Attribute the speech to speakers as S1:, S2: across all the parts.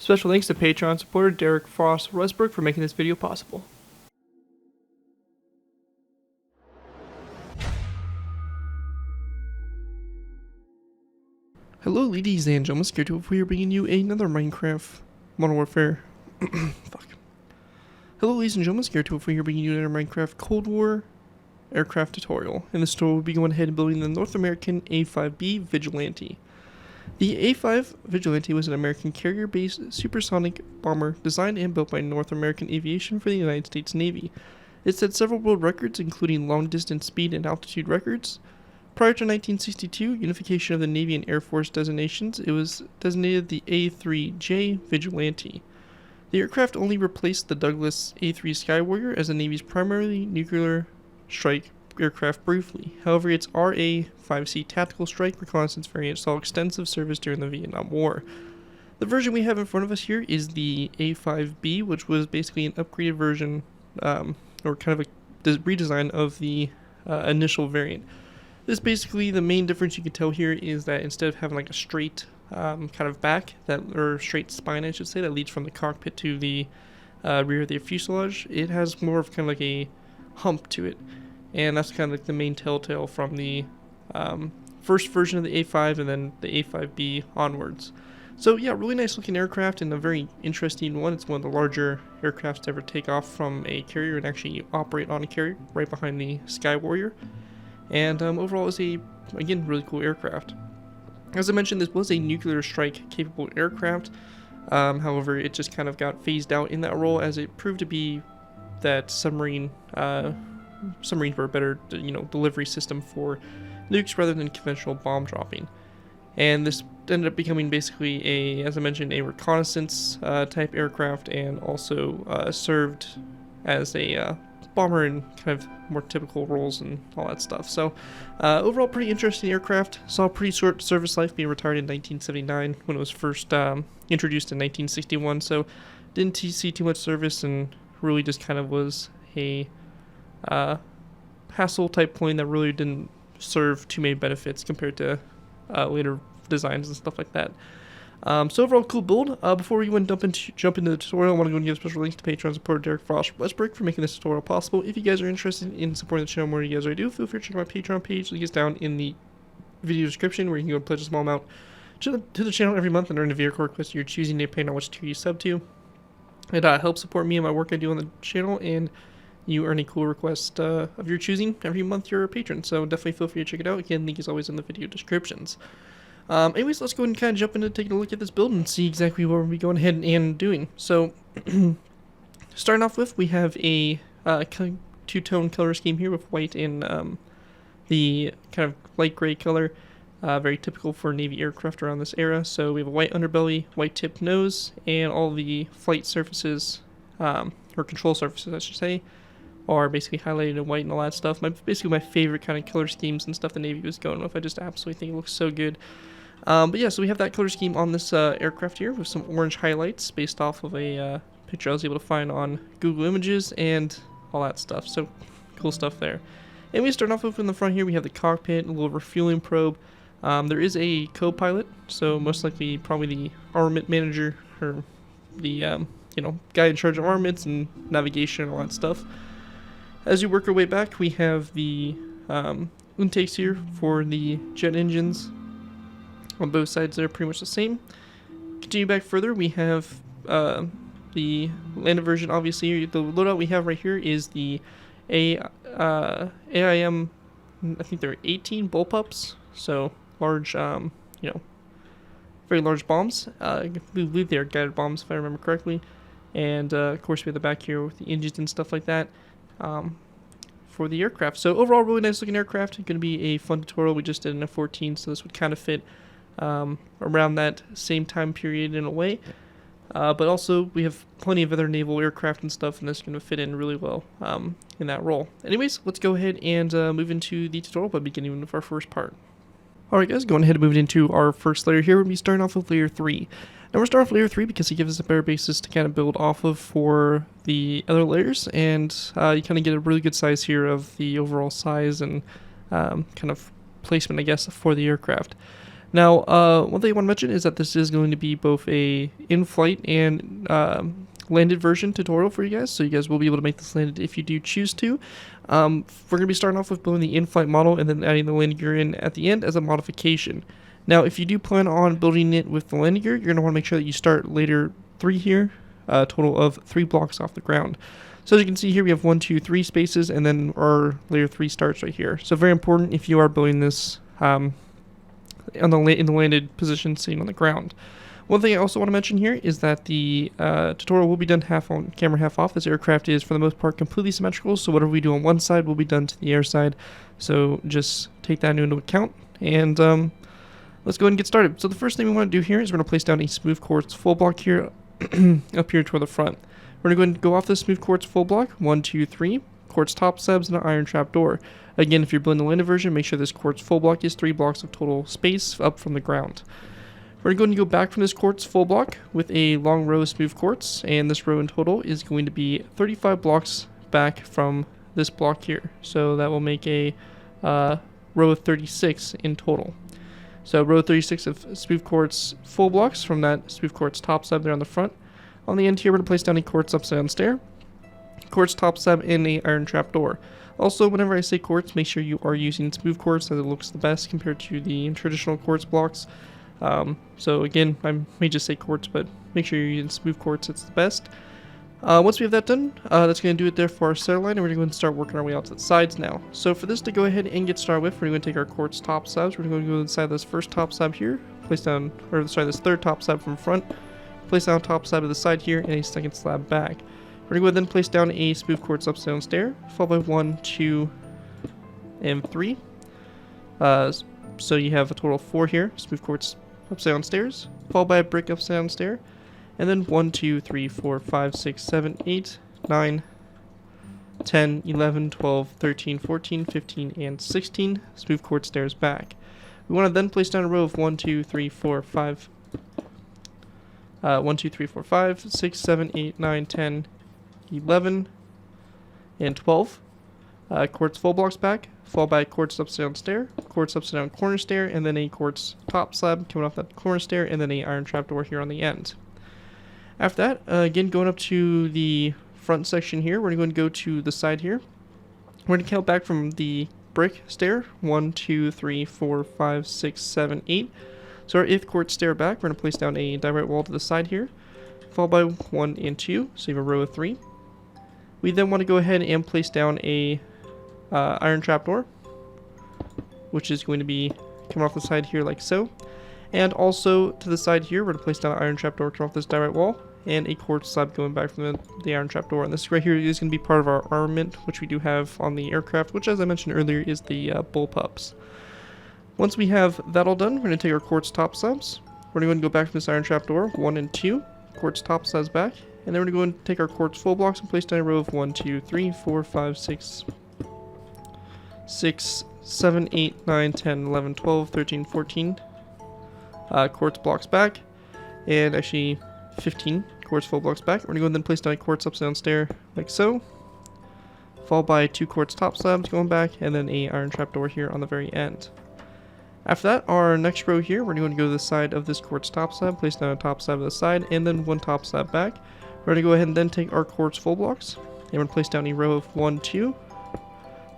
S1: Special thanks to Patreon supporter DerekFrostWestbrook for making this video possible. Hello ladies and gentlemen, ZPro Warfare bringing you another Minecraft Modern Warfare. Fuck. Hello ladies and gentlemen, ZPro Warfare bringing you another Minecraft Cold War aircraft tutorial. In this tutorial we'll be going ahead and building the North American A-5B Vigilante. The A-5 Vigilante was an American carrier-based supersonic bomber designed and built by North American Aviation for the United States Navy. It set several world records, including long-distance speed and altitude records. Prior to 1962 unification of the Navy and Air Force designations, it was designated the A-3J Vigilante. The aircraft only replaced the Douglas A-3 Skywarrior as the Navy's primary nuclear strike aircraft briefly. However, its A-5C tactical strike reconnaissance variant saw extensive service during the Vietnam War. The version we have in front of us here is the A-5B, which was basically an upgraded version, or kind of a redesign of the initial variant. This basically, the main difference you can tell here is that instead of having like a straight kind of back, or straight spine I should say, that leads from the cockpit to the rear of the fuselage, it has more of kind of like a hump to it. And that's kind of like the main telltale from the first version of the A-5 and then the A-5B onwards. So yeah, really nice looking aircraft and a very interesting one. It's one of the larger aircrafts to ever take off from a carrier and actually operate on a carrier, right behind the Skywarrior. And overall it's a, again, really cool aircraft. As I mentioned, this was a nuclear strike capable aircraft. However, it just kind of got phased out in that role as it proved to be that submarines were a better, delivery system for nukes rather than conventional bomb dropping. And this ended up becoming basically a, as I mentioned, a reconnaissance type aircraft, and also served as a bomber in kind of more typical roles and all that stuff. So overall, pretty interesting aircraft. Saw a pretty short service life, being retired in 1979 when it was first introduced in 1961. So didn't see too much service, and really just kind of was a hassle type plane that really didn't serve too many benefits compared to later designs and stuff like that. So overall, cool build. Before we jump into the tutorial, I want to go and give special thanks to Patreon supporter DerekFrostWestbrook for making this tutorial possible. If you guys are interested in supporting the channel more than you guys already do, feel free to check out my Patreon page. Link is down in the video description, where you can go and pledge a small amount to the channel every month and earn a vehicle request you're choosing, depending on which tier you sub to. It helps support me and my work I do on the channel, and you earn a cool request of your choosing every month you're a patron. So definitely feel free to check it out. Again, link is always in the video descriptions. Anyways, let's go ahead and kind of jump into taking a look at this build and see exactly what we'll be going ahead and doing. So, starting off with, we have a two-tone color scheme here with white and the kind of light gray color, very typical for Navy aircraft around this era. So we have a white underbelly, white tipped nose, and all the flight surfaces, or control surfaces I should say, are basically highlighted in white and all that stuff. Basically my favorite kind of color schemes and stuff the Navy was going with. I just absolutely think it looks so good. But yeah, so we have that color scheme on this aircraft here with some orange highlights based off of a picture I was able to find on Google Images and all that stuff. So cool stuff there. And we start off with in the front here, we have the cockpit, a little refueling probe. There is a co-pilot, so most likely probably the armament manager, or the guy in charge of armaments and navigation and all that stuff. As you work your way back, we have the intakes here for the jet engines. On both sides, they're pretty much the same. Continue back further, we have the landed version. Obviously, the loadout we have right here is the AIM, I think they're 18 bullpups, so large, very large bombs. I believe they are guided bombs, if I remember correctly. And of course, we have the back here with the engines and stuff like that. For the aircraft. So overall, really nice looking aircraft. Going to be a fun tutorial. We just did an F-14, so this would kind of fit around that same time period in a way. But also, we have plenty of other naval aircraft and stuff, and this is going to fit in really well in that role. Anyways, let's go ahead and move into the tutorial by beginning with our first part. Alright guys, going ahead and moving into our first layer here. We're going to be starting off with layer 3. Now we're starting off with layer 3 because it gives us a better basis to kind of build off of for the other layers, and you kind of get a really good size here of the overall size and kind of placement, I guess, for the aircraft. Now, one thing I want to mention is that this is going to be both a in-flight and landed version tutorial for you guys, so you guys will be able to make this landed if you do choose to. We're going to be starting off with building the in-flight model and then adding the landing gear in at the end as a modification. Now, if you do plan on building it with the landing gear, you're going to want to make sure that you start layer 3 here, a total of 3 blocks off the ground. So as you can see here, we have 1, 2, 3 spaces, and then our layer 3 starts right here. So very important if you are building this in the landed position sitting on the ground. One thing I also want to mention here is that the tutorial will be done half on camera, half off. This aircraft is, for the most part, completely symmetrical, so whatever we do on one side will be done to the air side. So just take that into account, and let's go ahead and get started. So the first thing we want to do here is we're going to place down a smooth quartz full block here, up here toward the front. We're going to go off the smooth quartz full block, 1, 2, 3, quartz top slabs, and an iron trap door. Again, if you're building the landed version, make sure this quartz full block is 3 blocks of total space up from the ground. We're going to go back from this quartz full block with a long row of smooth quartz, and this row in total is going to be 35 blocks back from this block here. So that will make a row of 36 in total. So row 36 of smooth quartz full blocks from that smooth quartz top slab there on the front. On the end here, we're going to place down a quartz upside down stair, quartz top slab, and a iron trap door. Also, whenever I say quartz, make sure you are using smooth quartz as it looks the best compared to the traditional quartz blocks. So again, I may just say quartz, but make sure you're using smooth quartz, it's the best. Once we have that done, that's going to do it there for our center line, and we're going to start working our way out to the sides now. So for this to go ahead and get started with, we're going to take our quartz top slabs, we're going to go inside this first top slab here, place down, or sorry, this third top slab from front, place down top slab to the side here, and a second slab back. We're going to go ahead and place down a smooth quartz upside down stair, followed by 1, 2, and 3. So you have a total of 4 here, smooth quartz upside down stairs, followed by a brick upside down stair, and then 1, 2, 3, 4, 5, 6, 7, 8, 9, 10, 11, 12, 13, 14, 15, and 16 smooth quartz stairs back. We want to then place down a row of 1, 2, 3, 4, 5, 1, 2, 3, 4, 5, 6, 7, 8, 9, 10, 11, and 12 quartz full blocks back, followed by a quartz upside down stair, quartz upside down corner stair, and then a quartz top slab coming off that corner stair, and then a iron trapdoor here on the end. After that, again going up to the front section here, we're going to go to the side here. We're going to count back from the brick stair, 1, 2, 3, 4, 5, 6, 7, 8. So our 8th quartz stair back, we're going to place down a direct wall to the side here, followed by 1 and 2, so you have a row of 3. We then want to go ahead and place down a iron trapdoor, which is going to be coming off the side here like so. And also to the side here, we're going to place down an iron trapdoor coming off this direct wall, and a quartz slab going back from the iron trapdoor. And this right here is going to be part of our armament, which we do have on the aircraft, which, as I mentioned earlier, is the bullpups. Once we have that all done, we're going to take our quartz top slabs. We're going to go back from this iron trapdoor, 1 and 2, quartz top slabs back, and then we're going to go and take our quartz full blocks and place down a row of 1, 2, 3, 4, 5, 6, 7, 8, 9, 10, 11, 12, 13, 14 quartz blocks back, and actually 15 quartz full blocks back. We're going to go and then place down a quartz upside down stair like so, followed by 2 quartz top slabs going back, and then a iron trapdoor here on the very end. After that, our next row here, we're going to go to the side of this quartz top slab, place down a top slab to the side, and then 1 top slab back. We're going to go ahead and then take our quartz full blocks, and we're going to place down a row of 1, 2,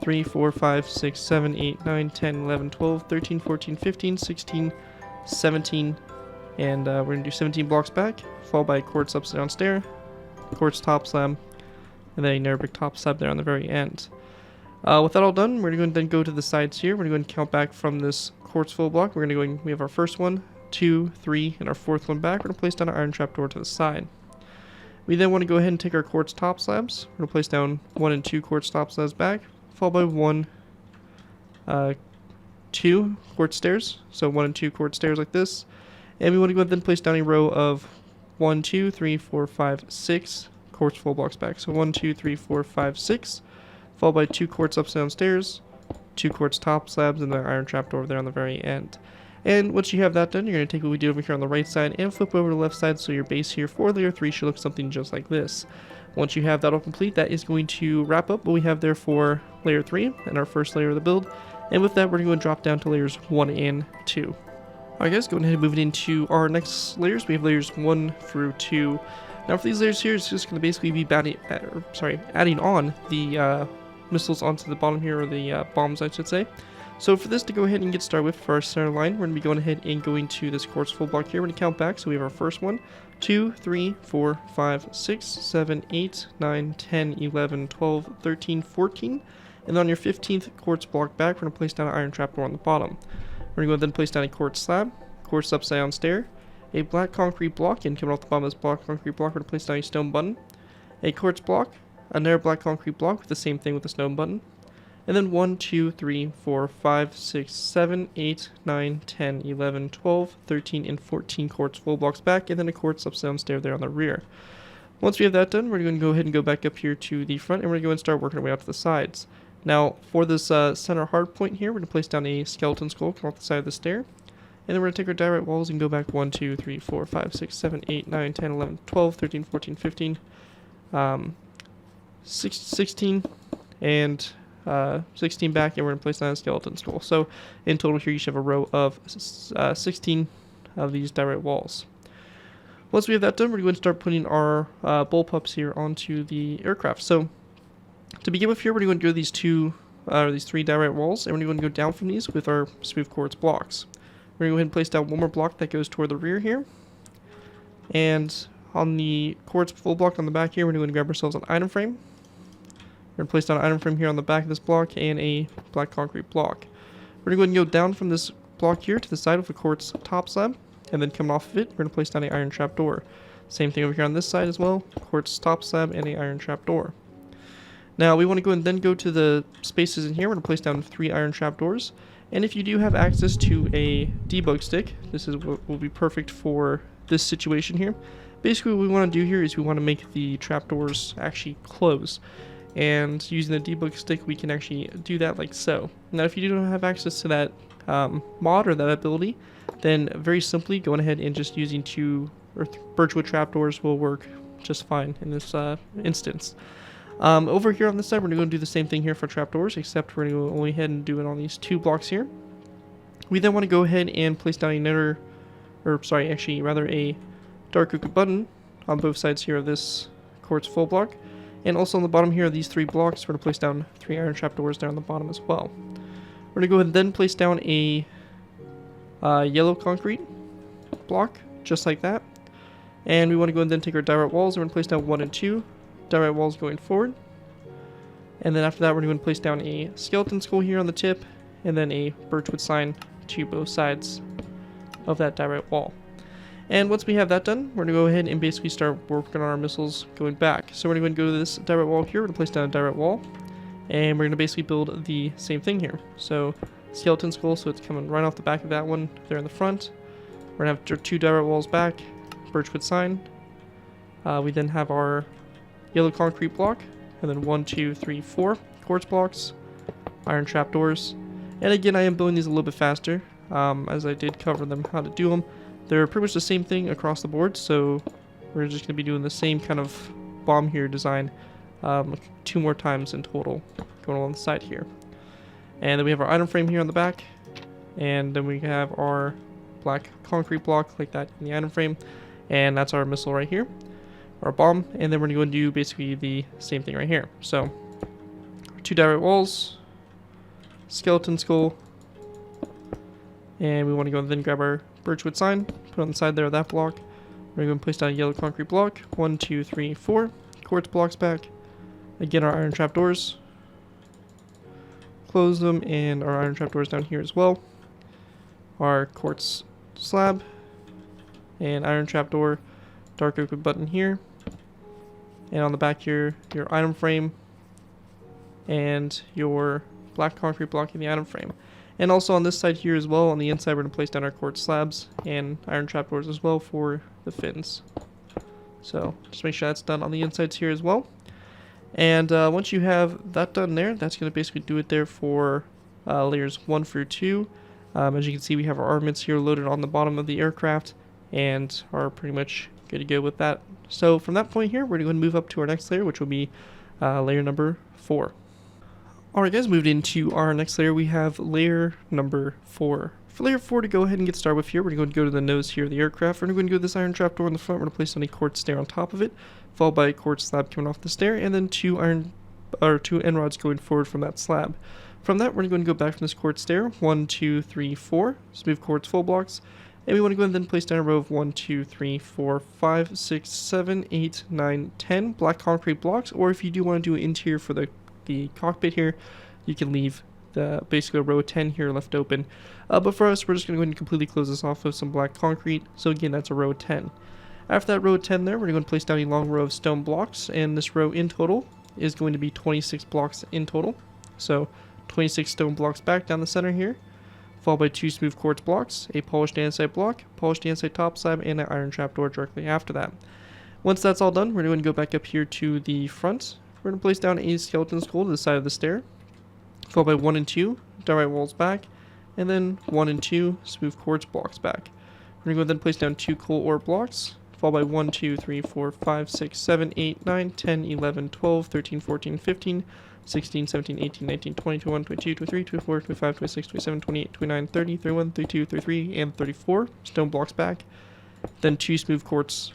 S1: 3, 4, 5, 6, 7, 8, 9, 10, 11, 12, 13, 14, 15, 16, 17, and we're going to do 17 blocks back, followed by a quartz upside down stair, quartz top slab, and then another brick top slab there on the very end. With that all done, we're going to then go to the sides here. We're going to count back from this quartz full block. We're going to go, we have our first one, 2, 3, and our 4th one back. We're going to place down an iron trapdoor to the side. We then want to go ahead and take our quartz top slabs. We're going to place down 1 and 2 quartz top slabs back, followed by 1, 2 quartz stairs. So 1 and 2 quartz stairs like this. And we want to go ahead and then place down a row of 1, 2, 3, 4, 5, 6 quartz full blocks back. So 1, 2, 3, 4, 5, 6, followed by 2 quartz upside down stairs, 2 quartz top slabs, and the iron trapdoor over there on the very end. And once you have that done, you're going to take what we did over here on the right side and flip over to the left side, so your base here for layer 3 should look something just like this. Once you have that all complete, that is going to wrap up what we have there for layer 3 and our first layer of the build. And with that, we're going to drop down to layers 1 and 2. Alright guys, going ahead and moving into our next layers. We have layers 1 through 2. Now for these layers here, it's just going to basically be adding on the missiles onto the bottom here, or the bombs I should say. So for this to go ahead and get started with for our center line, we're going to be going ahead and going to this quartz full block here. We're going to count back. So we have our first one, 2, 3, 4, 5, 6, 7, 8, 9, 10, 11, 12, 13, 14. And then on your 15th quartz block back, we're going to place down an iron trapdoor on the bottom. We're going to go then place down a quartz slab, quartz upside down stair, a black concrete block, and coming off the bottom of this black concrete block, we're going to place down a stone button, a quartz block, another black concrete block with the same thing with the stone button, and then 1, 2, 3, 4, 5, 6, 7, 8, 9, 10, 11, 12, 13, and 14 quartz full blocks back, and then a quartz upside down stair there on the rear. Once we have that done, we're going to go ahead and go back up here to the front, and we're going to go and start working our way out to the sides. Now, for this center hard point here, we're going to place down a skeleton skull come off the side of the stair. And then we're going to take our direct walls and go back 1, 2, 3, 4, 5, 6, 7, 8, 9, 10, 11, 12, 13, 14, 15, 16, and 16 back, and we're going to place down a skeleton skull. So, in total here, you should have a row of 16 of these direct walls. Once we have that done, we're going to start putting our bullpups here onto the aircraft. So, to begin with here, we're going to go to these 3 direct walls, and we're going to go down from these with our smooth quartz blocks. We're going to go ahead and place down one more block that goes toward the rear here. And on the quartz full block on the back here, we're going to grab ourselves an item frame. We're going to place down an item frame here on the back of this block and a black concrete block. We're going to go ahead and go down from this block here to the side of a quartz top slab, and then coming off of it, we're going to place down an iron trapdoor. Same thing over here on this side as well, quartz top slab and an iron trapdoor. Now we want to go and then go to the spaces in here. We're going to place down 3 iron trapdoors. And if you do have access to a debug stick, this is what will be perfect for this situation here. Basically what we want to do here is we want to make the trapdoors actually close. And using the debug stick, we can actually do that like so. Now if you don't have access to that mod or that ability, then very simply going ahead and just using 2 birchwood trapdoors will work just fine in this instance. Over here on this side, we're going to go do the same thing here for trapdoors, except we're going to go only ahead and do it on these 2 blocks here. We then want to go ahead and place down a dark oak button on both sides here of this quartz full block. And also on the bottom here of these 3 blocks, we're going to place down 3 iron trapdoors there on the bottom as well. We're going to go ahead and then place down a yellow concrete block, just like that. And we want to go and then take our direct walls, and we're going to place down 1 and 2. Direct walls going forward, and then after that we're going to place down a skeleton skull here on the tip, and then a birchwood sign to both sides of that direct wall. And once we have that done, we're going to go ahead and basically start working on our missiles going back. So we're going to go to this direct wall here, we're going to place down a direct wall, and we're going to basically build the same thing here. So skeleton skull, so it's coming right off the back of that one there in the front. We're going to have 2 direct walls back, birchwood sign. We then have our yellow concrete block, and then 1, 2, 3, 4 quartz blocks, iron trapdoors. And again, I am building these a little bit faster, as I did cover them how to do them. They're pretty much the same thing across the board, so we're just going to be doing the same kind of bomb here design 2 more times in total, going along the side here. And then we have our item frame here on the back, and then we have our black concrete block like that in the item frame, and that's our missile right here. Our bomb, and then we're going to go and do basically the same thing right here. So 2 direct walls, skeleton skull, and we want to go and then grab our birchwood sign, put it on the side there of that block. We're going to place down a yellow concrete block, 1, 2, 3, 4 quartz blocks back. Again, our iron trapdoors, close them, and our iron trapdoors down here as well. Our quartz slab and iron trapdoor, dark oak button here. And on the back here, your item frame and your black concrete block in the item frame. And also on this side here as well, on the inside, we're going to place down our quartz slabs and iron trapdoors as well for the fins. So just make sure that's done on the insides here as well. And once you have that done there, that's going to basically do it there for layers 1 through 2. As you can see, we have our armaments here loaded on the bottom of the aircraft and are pretty much good to go with that. So from that point here, we're going to move up to our next layer, which will be layer number 4. Alright guys, moved into our next layer, we have layer number 4. For layer 4 to go ahead and get started with here, we're going to go to the nose here of the aircraft. We're going to go to this iron trapdoor in the front. We're going to place down a quartz stair on top of it, followed by a quartz slab coming off the stair, and then two end rods going forward from that slab. From that, we're going to go back from this quartz stair, 1, 2, 3, 4, smooth quartz full blocks, and we want to go ahead and then place down a row of 1, 2, 3, 4, 5, 6, 7, 8, 9, 10 black concrete blocks, or if you do want to do an interior for the cockpit here, you can leave basically a row of 10 here left open. But for us, we're just going to go ahead and completely close this off with some black concrete. So again, that's a row of 10. After that row of 10 there, we're going to place down a long row of stone blocks, and this row in total is going to be 26 blocks in total. So 26 stone blocks back down the center here, followed by 2 smooth quartz blocks, a polished andesite block, polished andesite top slab, and an iron trapdoor directly after that. Once that's all done, we're going to go back up here to the front. We're going to place down a skeleton skull to the side of the stair, followed by 1 and 2 diorite walls back, and then 1 and 2 smooth quartz blocks back. We're going to go ahead and place down 2 coal ore blocks, followed by 1, 2, 3, 4, 5, 6, 7, 8, 9, 10, 11, 12, 13, 14, 15, 16, 17, 18, 19, 20, 21, 22, 23, 24, 25, 26, 27, 28, 29, 30, 31, 32, 33, and 34 stone blocks back. Then 2 smooth quartz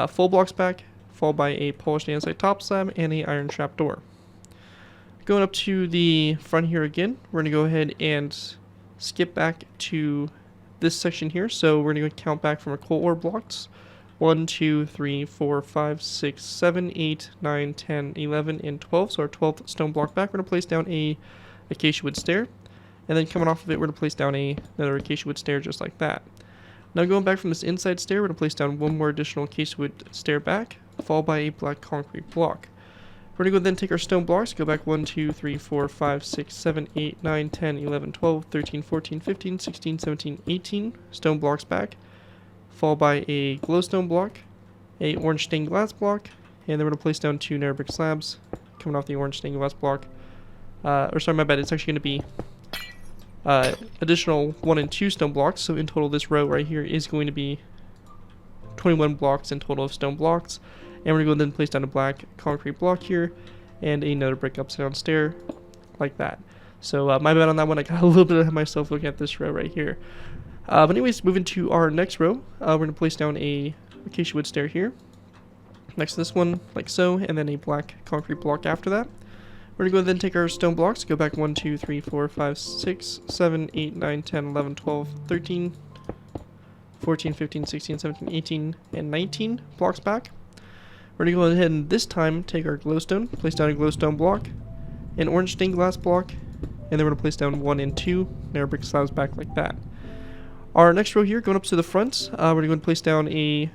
S1: full blocks back, followed by a polished andesite top slab and an iron trapdoor. Going up to the front here again, we're going to go ahead and skip back to this section here. So we're going to count back from our coal ore blocks. 1, 2, 3, 4, 5, 6, 7, 8, 9, 10, 11, and 12. So our 12th stone block back, we're going to place down a acacia wood stair. And then coming off of it, we're going to place down another acacia wood stair just like that. Now going back from this inside stair, we're going to place down one more additional acacia wood stair back, followed by a black concrete block. We're going to go then take our stone blocks, go back 1, 2, 3, 4, 5, 6, 7, 8, 9, 10, 11, 12, 13, 14, 15, 16, 17, 18 stone blocks back, followed by a glowstone block, a orange stained glass block, and then we're going to place down 2 nether brick slabs coming off the orange stained glass block. Or sorry, my bad, it's actually going to be additional 1 and 2 stone blocks, so in total this row right here is going to be 21 blocks in total of stone blocks. And we're going to go then place down a black concrete block here and another brick upside down stair like that. So my bad on that one, I got a little bit ahead of myself looking at this row right here. But anyways, moving to our next row, we're going to place down a acacia wood stair here next to this one like so, and then a black concrete block after that. We're going to go then take our stone blocks, go back 1, 2, 3, 4, 5, 6, 7, 8, 9, 10, 11, 12, 13, 14, 15, 16, 17, 18, and 19 blocks back. We're going to go ahead and this time take our glowstone, place down a glowstone block, an orange stained glass block, and then we're going to place down 1 and 2 nether brick slabs back like that. Our next row here, going up to the front, we're going to go and place down a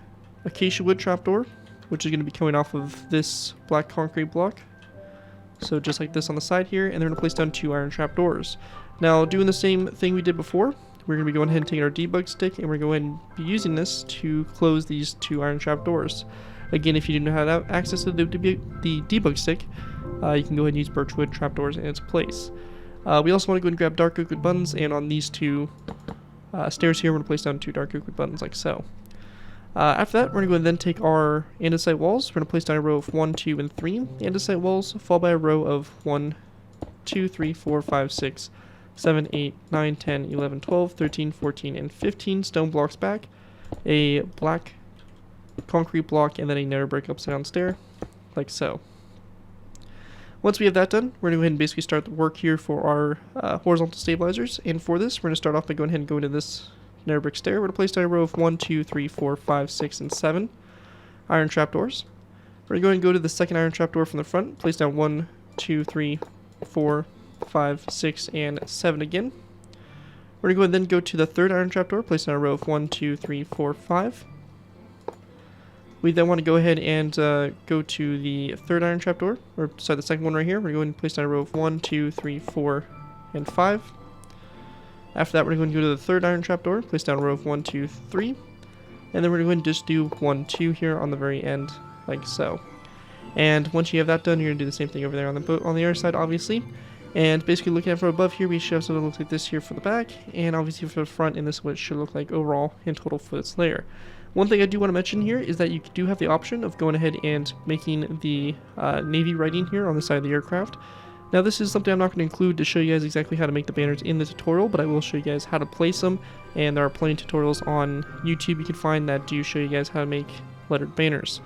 S1: acacia wood trapdoor, which is going to be coming off of this black concrete block. So just like this on the side here, and then we're going to place down 2 iron trapdoors. Now, doing the same thing we did before, we're going to be going ahead and taking our debug stick, and we're going to go ahead and be using this to close these 2 iron trapdoors. Again, if you do not have access to the debug stick, you can go ahead and use birchwood trapdoors in its place. We also want to go and grab dark oak wood buttons, and on these 2 stairs here, we're going to place down 2 dark oak wood buttons like so. After that, we're going to go and then take our andesite walls. We're going to place down a row of 1, 2, and 3 andesite walls, followed by a row of 1, 2, 3, 4, 5, 6, 7, 8, 9, 10, 11, 12, 13, 14, and 15 stone blocks back, a black concrete block, and then a nether brick upside down stair, like so. Once we have that done, we're going to go ahead and basically start the work here for our horizontal stabilizers. And for this, we're going to start off by going ahead and going to this nether brick stair. We're going to place down a row of 1, 2, 3, 4, 5, 6, and 7 iron trapdoors. We're going to go ahead and go to the second iron trapdoor from the front, place down 1, 2, 3, 4, 5, 6, and 7 again. We're going to go ahead and then go to the third iron trapdoor, place down a row of 1, 2, 3, 4, 5. We then want to go ahead and go to the third iron trapdoor, or sorry, the second one right here. We're going to place down a row of 1, 2, 3, 4, and 5. After that, we're going to go to the third iron trapdoor, place down a row of 1, 2, 3. And then we're going to just do 1, 2 here on the very end, like so. And once you have that done, you're going to do the same thing over there on the other side, obviously. And basically looking at from above here, we should have something that looks like this here for the back, and obviously for the front, and this is what it should look like overall in total for this layer. One thing I do want to mention here is that you do have the option of going ahead and making the Navy writing here on the side of the aircraft Now this is something I'm not going to include to show you guys exactly how to make the banners in the tutorial, but I will show you guys how to place them, and there are plenty of tutorials on YouTube you can find that do show you guys how to make lettered banners.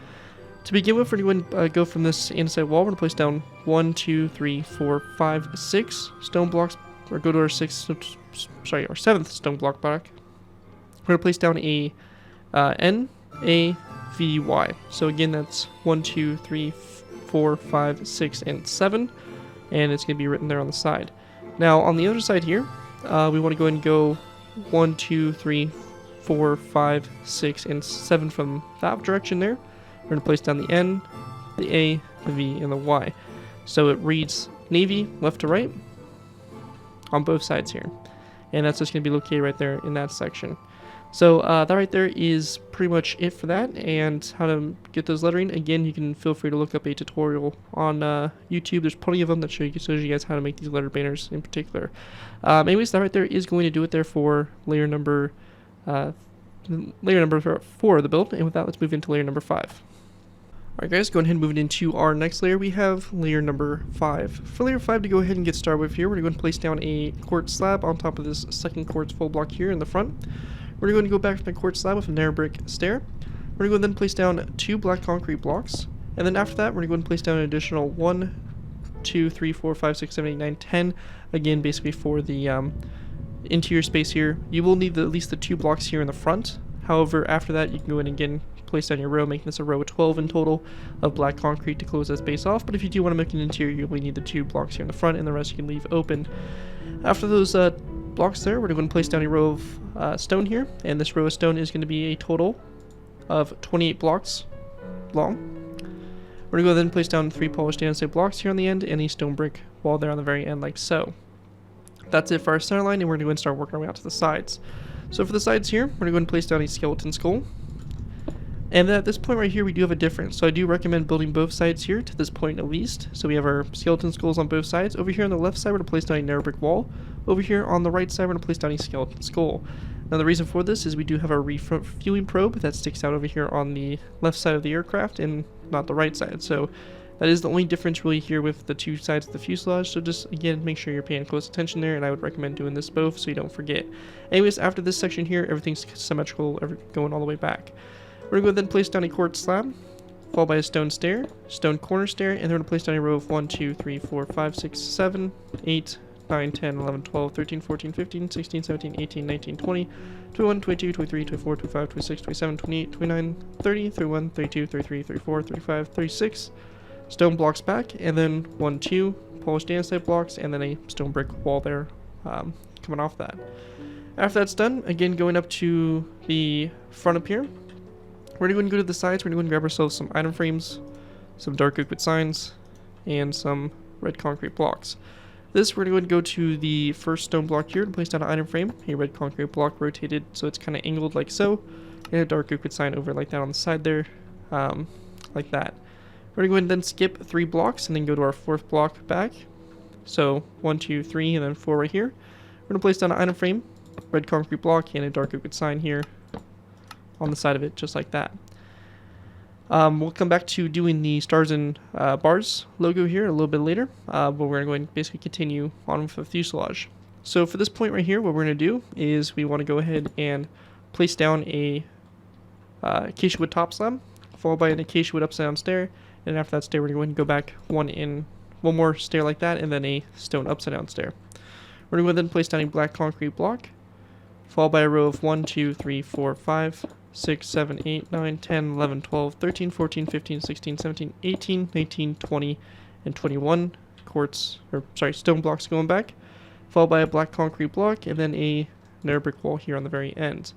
S1: To begin with, we're going to go from this inside wall. We're going to place down 1, 2, 3, 4, 5, 6 stone blocks, or go to our our 7th stone block back. We're going to place down a N, A, V, Y. So again, that's 1, 2, 3, 4, 5, 6, and 7. And it's going to be written there on the side. Now, on the other side here, we want to go ahead and go 1, 2, 3, 4, 5, 6, and 7 from that direction there. We're going to place down the N, the A, the V, and the Y. So it reads Navy left to right on both sides here. And that's just going to be located right there in that section. So that right there is pretty much it for that, and how to get those lettering. Again, you can feel free to look up a tutorial on YouTube. There's plenty of them that shows you guys how to make these lettered banners in particular. Anyways, that right there is going to do it there for layer number 4 of the build, and with that, let's move into layer number 5. Alright guys, go ahead and move it into our next layer. We have layer number 5. For layer 5, to go ahead and get started with here, we're going to place down a quartz slab on top of this second quartz full block here in the front. We're going to go back from the quartz slab with a narrow brick stair. We're going to then place down 2 black concrete blocks, and then after that, we're going to go and place down an additional 1, 2, 3, 4, 5, 6, 7, 8, 9, 10. Again, basically for the interior space here. You will need at least the 2 blocks here in the front. However, after that, you can go in and again place down your row, making this a row of 12 in total of black concrete to close that space off. But if you do want to make an interior, you only need the 2 blocks here in the front, and the rest you can leave open. After those blocks there, we're going to place down a row of stone here, and this row of stone is going to be a total of 28 blocks long. We're going to go then place down 3 polished andesite blocks here on the end, and a stone brick wall there on the very end, like so. That's it for our center line, and we're going to go and start working our way out to the sides. So for the sides here, we're going to go and place down a skeleton skull. And at this point right here, we do have a difference. So I do recommend building both sides here to this point at least. So we have our skeleton skulls on both sides. Over here on the left side, we're going to place down a narrow brick wall. Over here on the right side, we're going to place down a skeleton skull. Now the reason for this is we do have our refueling probe that sticks out over here on the left side of the aircraft and not the right side. So that is the only difference really here with the 2 sides of the fuselage. So just again, make sure you're paying close attention there, and I would recommend doing this both so you don't forget. Anyways, after this section here, everything's symmetrical, going all the way back. We're going to then place down a quartz slab, followed by a stone stair, stone corner stair, and then we're going to place down a row of 1, 2, 3, 4, 5, 6, 7, 8, 9, 10, 11, 12, 13, 14, 15, 16, 17, 18, 19, 20, 21, 22, 23, 24, 25, 26, 27, 28, 29, 30, 31, 32, 33, 34, 35, 36, stone blocks back, and then 1, 2 polished andesite blocks, and then a stone brick wall there coming off that. After that's done, again going up to the front up here, we're going to go to the sides. We're going to go and grab ourselves some item frames, some dark oak with signs, and some red concrete blocks. This, we're going to go to the first stone block here and place down an item frame, a red concrete block rotated so it's kind of angled like so, and a dark oak with sign over like that on the side there, like that. We're going to go ahead and then skip 3 blocks and then go to our 4th block back. So 1, 2, 3, and then 4 right here. We're going to place down an item frame, red concrete block, and a dark oak with sign here on the side of it, just like that. We'll come back to doing the stars and bars logo here a little bit later, but we're going to go ahead and basically continue on with the fuselage. So for this point right here, what we're going to do is we want to go ahead and place down a acacia wood top slab, followed by an acacia wood upside down stair, and after that stair, we're going to go back one more stair like that, and then a stone upside down stair. We're going to then place down a black concrete block, followed by a row of 1, 2, 3, 4, 5, 6, 7, 8, 9, 10, 11, 12, 13, 14, 15, 16, 17, 18, 19, 20, and 21 stone blocks going back, followed by a black concrete block, and then a narrow brick wall here on the very end.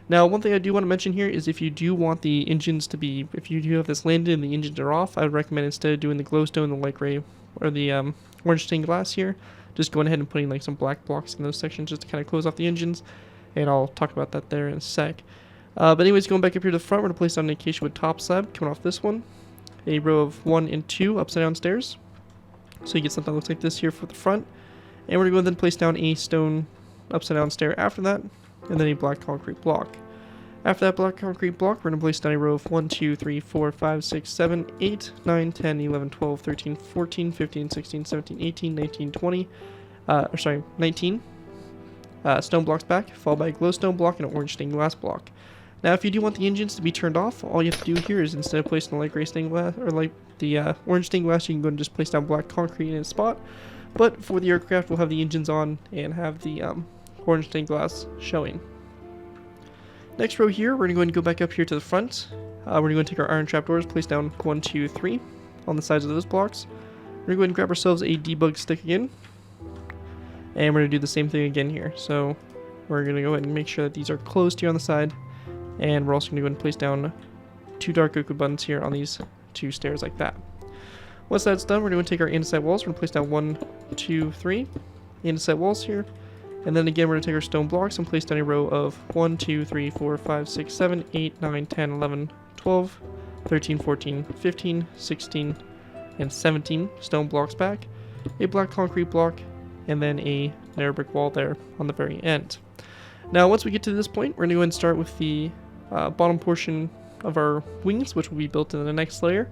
S1: Now, one thing I do want to mention here is if you do want the engines to be, if you do have this landed and the engines are off, I would recommend instead of doing the glowstone, the light gray, or the orange stained glass here, just going ahead and putting like some black blocks in those sections just to kind of close off the engines, and I'll talk about that there in a sec. But anyways, going back up here to the front, we're going to place down an acacia wood top slab coming off this one, a row of 1 and 2 upside down stairs, so you get something that looks like this here for the front, and we're going to go then place down a stone upside down stair after that, and then a black concrete block. After that black concrete block, we're going to place down a row of 1, 2, 3, 4, 5, 6, 7, 8, 9, 10, 11, 12, 13, 14, 15, 16, 17, 18, 19, 20, 19 stone blocks back, followed by a glowstone block and an orange stained glass block. Now, if you do want the engines to be turned off, all you have to do here is instead of placing the light gray stained glass, or like the orange stained glass, you can go and just place down black concrete in its spot. But for the aircraft, we'll have the engines on and have the orange stained glass showing. Next row here, we're going to go and go back up here to the front. We're going to go and take our iron trapdoors, place down 1, 2, 3 on the sides of those blocks. We're going to go ahead and grab ourselves a debug stick again. And we're going to do the same thing again here. So we're going to go ahead and make sure that these are closed here on the side. And we're also going to go ahead and place down 2 dark oak buttons here on these 2 stairs like that. Once that's done, we're going to take our andesite walls. We're going to place down 1, 2, 3 andesite walls here. And then again, we're going to take our stone blocks and place down a row of 1, 2, 3, 4, 5, 6, 7, 8, 9, 10, 11, 12, 13, 14, 15, 16, and 17 stone blocks back. A black concrete block, and then a narrow brick wall there on the very end. Now, once we get to this point, we're going to go ahead and start with the bottom portion of our wings, which will be built in the next layer.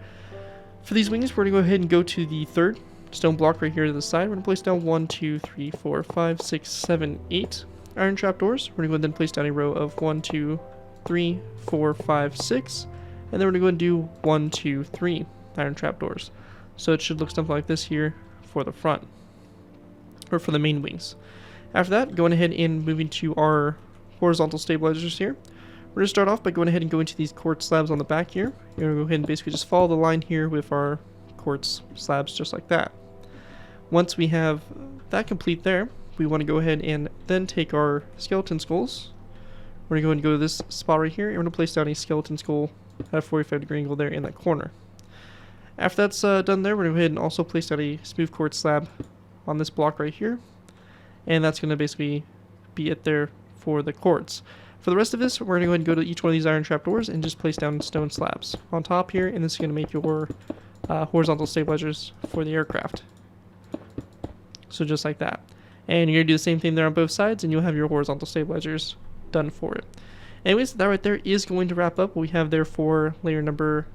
S1: For these wings, we're going to go ahead and go to the third stone block right here to the side. We're going to place down 1, 2, 3, 4, 5, 6, 7, 8 iron trapdoors. We're going to go ahead and place down a row of 1, 2, 3, 4, 5, 6. And then we're going to go and do 1, 2, 3 iron trapdoors. So it should look something like this here for the front, or for the main wings. After that, going ahead and moving to our horizontal stabilizers here. We're going to start off by going ahead and going to these quartz slabs on the back here. We're going to go ahead and basically just follow the line here with our quartz slabs just like that. Once we have that complete there, we want to go ahead and then take our skeleton skulls. We're going to go and go to this spot right here, and we're going to place down a skeleton skull at a 45-degree angle there in that corner. After that's done there, we're going to go ahead and also place down a smooth quartz slab on this block right here. And that's going to basically be it there for the quartz. For the rest of this, we're going to go ahead and go to each one of these iron trapdoors and just place down stone slabs on top here, and this is going to make your horizontal stabilizers for the aircraft. So just like that. And you're going to do the same thing there on both sides, and you'll have your horizontal stabilizers done for it. Anyways, that right there is going to wrap up what we have there for layer number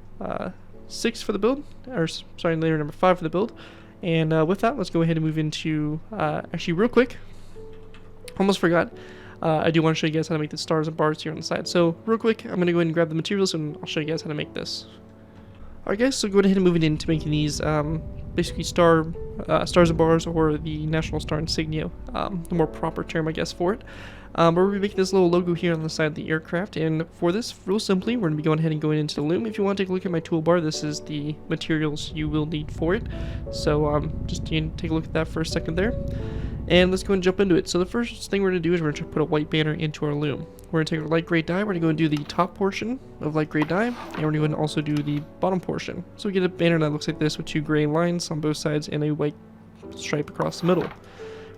S1: 6 for the build, or sorry, layer number 5 for the build. And with that, let's go ahead and move into, actually real quick, almost forgot, I do want to show you guys how to make the stars and bars here on the side. So real quick, I'm going to go ahead and grab the materials and I'll show you guys how to make this. Alright guys, so go ahead and move it into making these basically stars and bars, or the National Star Insignia, the more proper term I guess for it. But we're going to be making this little logo here on the side of the aircraft, and for this, real simply, we're going to be going ahead and going into the loom. If you want to take a look at my toolbar, this is the materials you will need for it. So just take a look at that for a second there. And let's go and jump into it. So the first thing we're going to do is we're going to put a white banner into our loom. We're going to take our light gray dye, we're going to go and do the top portion of light gray dye, and we're going to also do the bottom portion. So we get a banner that looks like this with 2 gray lines on both sides and a white stripe across the middle.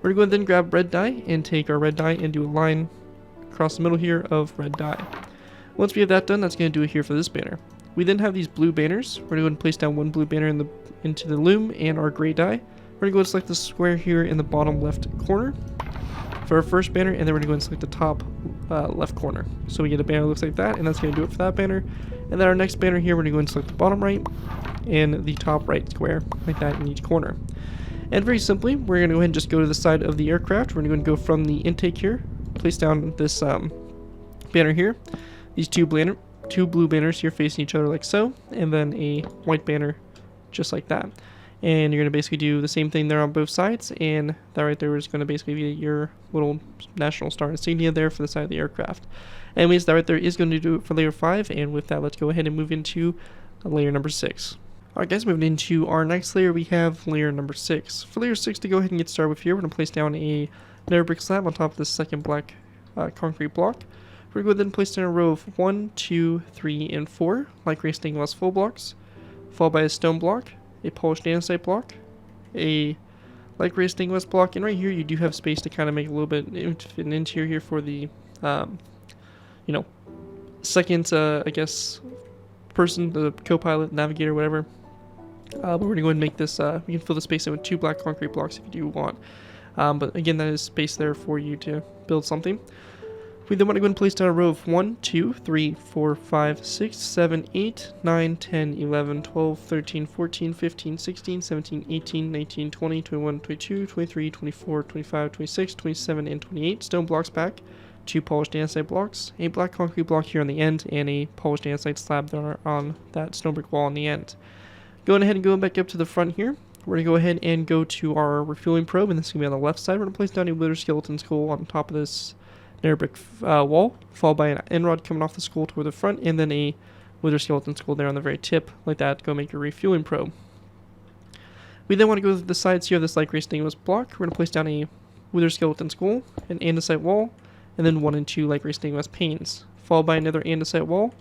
S1: We're going to go and then grab red dye and take our red dye and do a line across the middle here of red dye. Once we have that done, that's going to do it here for this banner. We then have these blue banners. We're going to go and place down 1 blue banner into the loom and our gray dye. We're going to go and select the square here in the bottom left corner for our first banner, and then we're going to go and select the top left corner. So we get a banner that looks like that, and that's going to do it for that banner. And then our next banner here, we're going to go and select the bottom right and the top right square, like that in each corner. And very simply, we're going to go ahead and just go to the side of the aircraft. We're going to go from the intake here, place down this banner here, these two blue banners here facing each other like so, and then a white banner just like that. And you're going to basically do the same thing there on both sides, and that right there is going to basically be your little National Star Insignia there for the side of the aircraft. Anyways, that right there is going to do it for layer 5, and with that, let's go ahead and move into layer number 6. Alright guys, moving into our next layer, we have layer number 6. For layer 6, to go ahead and get started with here, we're going to place down a nether brick slab on top of the second black concrete block. We're going to go ahead and place down a row of 1, 2, 3, and 4 light gray stained glass full blocks, followed by a stone block, a polished andesite block, a light gray stained glass block, and right here you do have space to kind of make a little bit of an interior here for the, second, I guess, person, the co-pilot, navigator, whatever. But we're going to go ahead and make this, we can fill the space in with 2 black concrete blocks if you do want. But again, that is space there for you to build something. We then want to go and place down a row of 1, 2, 3, 4, 5, 6, 7, 8, 9, 10, 11, 12, 13, 14, 15, 16, 17, 18, 19, 20, 21, 22, 23, 24, 25, 26, 27, and 28 stone blocks back, 2 polished andesite blocks, a black concrete block here on the end, and a polished andesite slab there on that stone brick wall on the end. Going ahead and going back up to the front here, we're going to go ahead and go to our refueling probe, and this is going to be on the left side. We're going to place down a wither skeleton skull on top of this nether brick wall, followed by an end rod coming off the skull toward the front, and then a wither skeleton skull there on the very tip, like that, to go make your refueling probe. We then want to go to the sides here of this light gray stainless block. We're going to place down a wither skeleton skull, an andesite wall, and then 1 and 2 light gray stainless panes, followed by another andesite wall,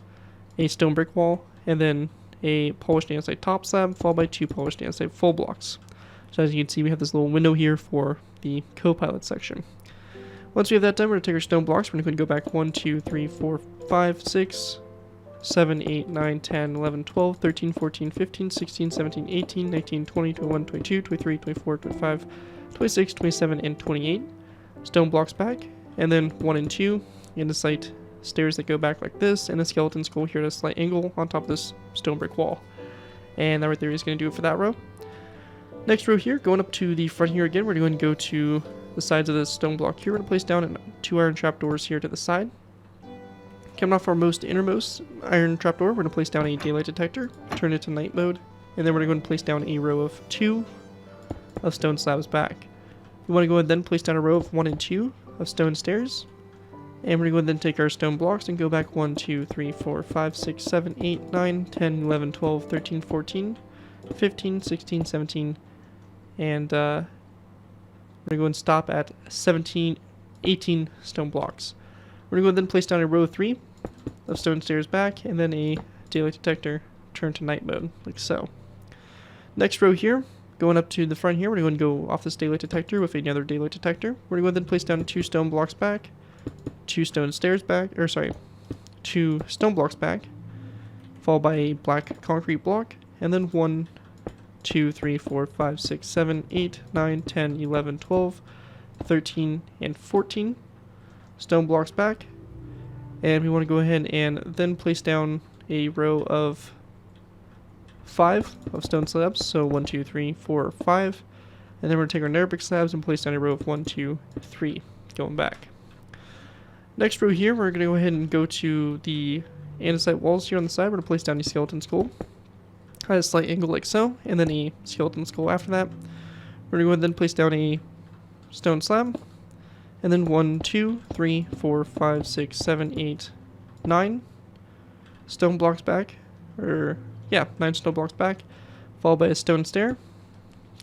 S1: a stone brick wall, and then a polished andesite top slab, followed by 2 polished andesite full blocks. So as you can see, we have this little window here for the co-pilot section. Once we have that done, we're going to take our stone blocks. We're going to go back 1, 2, 3, 4, 5, 6, 7, 8, 9, 10, 11, 12, 13, 14, 15, 16, 17, 18, 19, 20, 21, 22, 23, 24, 25, 26, 27, and 28 stone blocks back. And then 1 and 2 andesite stairs that go back like this, and a skeleton skull here at a slight angle on top of this stone brick wall. And that right there is going to do it for that row. Next row here, going up to the front here again, we're going to go to the sides of this stone block here. We're going to place down 2 iron trapdoors here to the side. Coming off our most innermost iron trapdoor, we're going to place down a daylight detector, turn it to night mode, and then we're going to place down a row of 2 of stone slabs back. We want to go ahead and then place down a row of 1 and 2 of stone stairs. And we're going to go ahead and then take our stone blocks and go back 1, 2, 3, 4, 5, 6, 7, 8, 9, 10, 11, 12, 13, 14, 15, 16, 17, and we're going to go and stop at 18 stone blocks. We're going to go and then place down a row of 3 of stone stairs back, and then a daylight detector turn to night mode, like so. Next row here, going up to the front here, we're going to go off this daylight detector with another daylight detector. We're going to go and then place down 2 stone blocks back, 2 stone stairs back, 2 stone blocks back, followed by a black concrete block, and then 1, 2, 3, 4, 5, 6, 7, 8, 9, 10, 11, 12, 13, and 14 stone blocks back. And we want to go ahead and then place down a row of 5 of stone slabs, so 1, 2, 3, 4, 5. And then we're going to take our nether brick slabs and place down a row of 1, 2, 3, going back. Next row here, we're going to go ahead and go to the andesite walls here on the side. We're going to place down a skeleton skull at a slight angle like so, and then a skeleton skull after that. We're going to go ahead and then place down a stone slab, and then 1, 2, 3, 4, 5, 6, 7, 8, 9 stone blocks back, 9 stone blocks back, followed by a stone stair,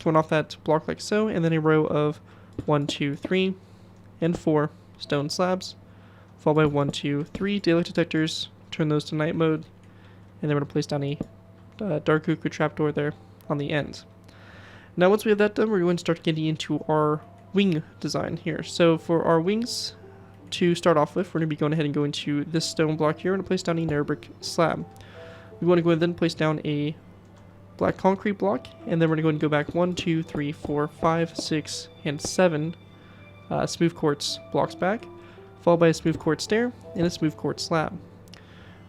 S1: going off that block like so, and then a row of 1, 2, 3, and 4 stone slabs, followed by 1, 2, 3 daylight detectors, turn those to night mode, and then we're going to place down a dark cuckoo trapdoor there on the end. Now once we have that done, we're going to start getting into our wing design here. So for our wings, to start off with, we're going to be going ahead and going to this stone block here. We're going to place down a nether brick slab. We want to go ahead and then place down a black concrete block, and then we're going to go ahead and go back 1, 2, 3, 4, 5, 6, and 7 smooth quartz blocks back, followed by a smooth quartz stair and a smooth quartz slab.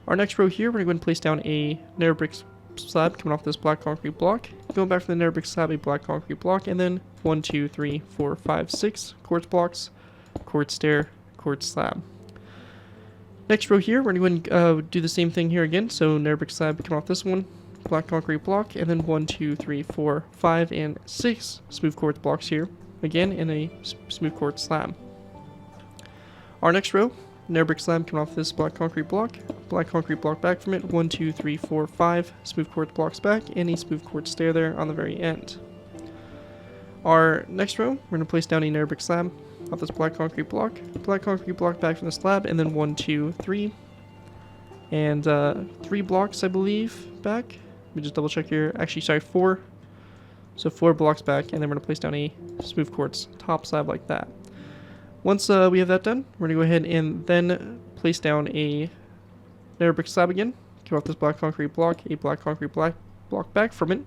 S1: Our next row here, we're going to go ahead and place down a nether brick slab coming off this black concrete block, going back from the nether brick slab, a black concrete block, and then 1, 2, 3, 4, 5, 6 quartz blocks, quartz stair, quartz slab. Next row here, we're going to do the same thing here again. So nether brick slab coming off this one, black concrete block, and then 1, 2, 3, 4, 5, and 6 smooth quartz blocks here again, and a smooth quartz slab. Our next row, nether brick slab coming off this black concrete block back from it, 1, 2, 3, 4, 5 smooth quartz blocks back, and a smooth quartz stair there on the very end. Our next row, we're going to place down a nether brick slab off this black concrete block back from the slab, and then 1, 2, 3, and 3 blocks, I believe, back. Let me just double check here. Actually, sorry, 4. So 4 blocks back, and then we're going to place down a smooth quartz top slab like that. Once we have that done, we're going to go ahead and then place down a nether brick slab again. Come off this black concrete block, a black concrete block back from it.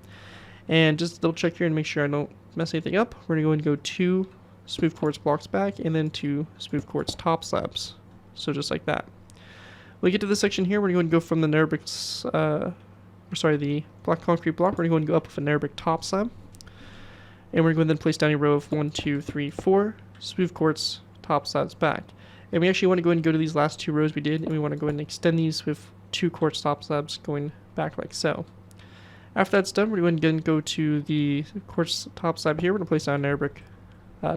S1: And just double check here and make sure I don't mess anything up. We're going to go and go 2 smooth quartz blocks back, and then 2 smooth quartz top slabs So just like that. When we get to this section here, we're going to go from the the black concrete block. We're going to go up with a Arabic top slab. And we're going to then place down a row of 1, 2, 3, 4 smooth quartz top slabs back. And we actually want to go ahead and go to these last 2 rows we did, and we want to go ahead and extend these with 2 quartz top slabs going back like so. After that's done, we're going to go to the quartz top slab here. We're going to place down an Arabic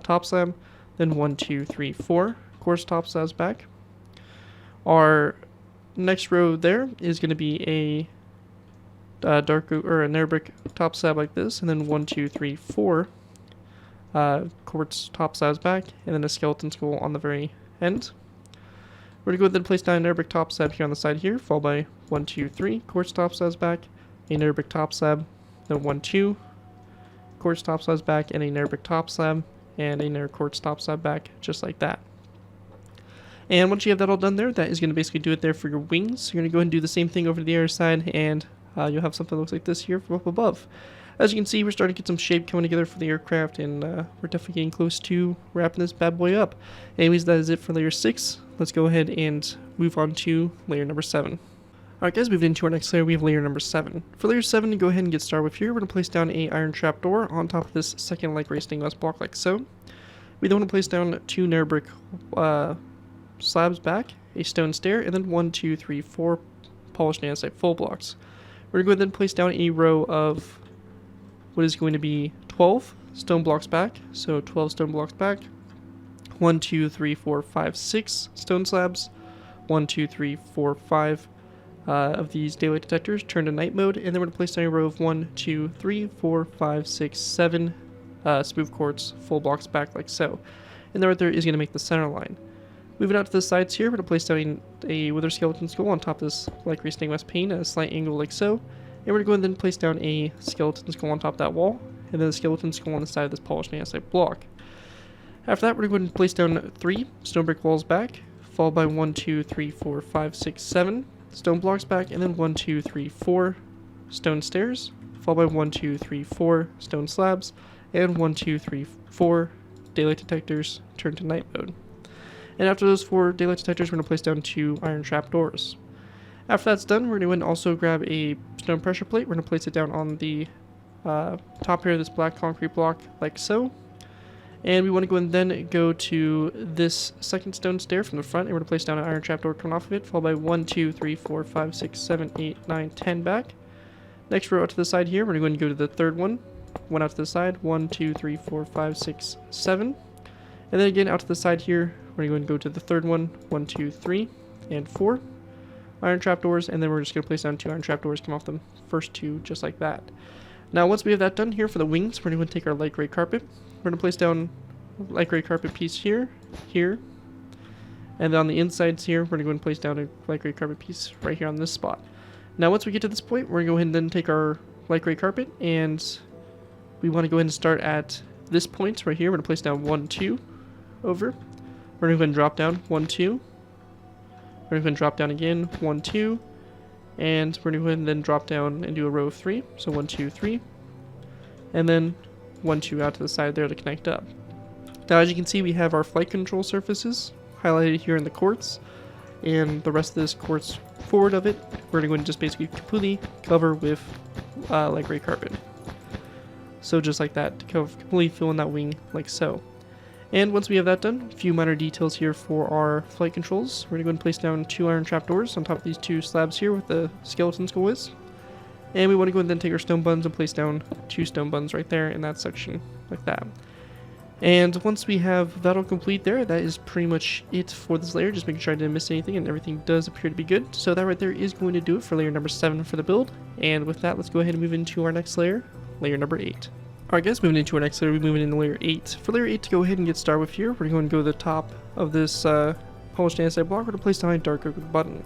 S1: top slab, then 1, 2, 3, 4 quartz top slabs back. Our next row there is going to be a an Arabic top slab like this, and then 1, 2, 3, 4 quartz top slabs back, and then a skeleton skull on the very end. We're going to go ahead and place down an Arabic top slab here on the side here, followed by 1, 2, 3 quartz top slabs back, an Arabic top slab, then 1, 2 quartz top slabs back, and an Arabic top slab, and another quartz top slab back, just like that. And once you have that all done there, that is going to basically do it there for your wings. You're going to go ahead and do the same thing over to the other side, and you'll have something that looks like this here from up above. As you can see, we're starting to get some shape coming together for the aircraft, and we're definitely getting close to wrapping this bad boy up. Anyways, that is it for layer 6. Let's go ahead and move on to layer number 7. Alright guys, moving into our next layer, we have layer number 7. For layer 7, to go ahead and get started with here, we're going to place down a iron trapdoor on top of this second light gray stained glass block like so. We then want to place down 2 nether brick slabs back, a stone stair, and then 1, 2, 3, 4 polished andesite full blocks. We're going to go ahead and place down a row of what is going to be 12 stone blocks back, so 12 stone blocks back, 1, 2, 3, 4, 5, 6 stone slabs, 1, 2, 3, 4, 5 of these daylight detectors turn to night mode, and then we're going to place down a row of 1, 2, 3, 4, 5, 6, 7 smooth quartz full blocks back like so. And then right there is going to make the center line. Moving out to the sides here, we're going to place down a wither skeleton skull on top of this light gray stained glass pane at a slight angle like so. And we're going to go ahead and then place down a skeleton skull on top of that wall, and then a skeleton skull on the side of this polished andesite block. After that, we're going to go ahead and place down 3 stone brick walls back, followed by 1, 2, 3, 4, 5, 6, 7 stone blocks back, and then 1, 2, 3, 4 stone stairs, followed by 1, 2, 3, 4 stone slabs, and 1, 2, 3, 4 daylight detectors turn to night mode. And after those 4 daylight detectors, we're going to place down 2 iron trapdoors. After that's done, we're going to also grab a stone pressure plate. We're going to place it down on the top here of this black concrete block like so. And we want to go and then go to this second stone stair from the front, and we're going to place down an iron trapdoor coming off of it, followed by 1, 2, 3, 4, 5, 6, 7, 8, 9, 10 back. Next row out to the side here, we're going to go to the third one. 1 out to the side, 1, 2, 3, 4, 5, 6, 7. And then again out to the side here, we're going to go to the third one, 1, 2, 3, and 4 iron trapdoors, and then we're just going to place down 2 iron trapdoors, come off the first 2 just like that. Now once we have that done here for the wings, we're going to take our light gray carpet. We're going to place down a light gray carpet piece here, here, and then on the insides here, we're going to go and place down a light gray carpet piece right here on this spot. Now once we get to this point, we're going to go ahead and then take our light gray carpet, and we want to go ahead and start at this point right here. We're going to place down 1, 2 over. We're going to go ahead and drop down 1, 2. We're going to go ahead and drop down again 1, 2. And we're going to go ahead and then drop down and do a row of 3. So 1, 2, 3. And then 1, 2 out to the side there to connect up. Now as you can see, we have our flight control surfaces highlighted here in the quartz. And the rest of this quartz forward of it, we're going to go ahead and just basically completely cover with light gray carpet. So just like that, to completely fill in that wing like so. And once we have that done, a few minor details here for our flight controls. We're going to go and place down 2 iron trapdoors on top of these 2 slabs here with the skeleton skull is. And we want to go and then take our stone buns and place down 2 stone buns right there in that section, like that. And once we have that all complete there, that is pretty much it for this layer, just making sure I didn't miss anything and everything does appear to be good. So that right there is going to do it for layer number 7 for the build. And with that, let's go ahead and move into our next layer, layer number 8. Alright guys, moving into our next layer, we're moving into layer 8. For layer 8 to go ahead and get started with here, we're going to go to the top of this polished andesite block. We're going to place down a dark oak button.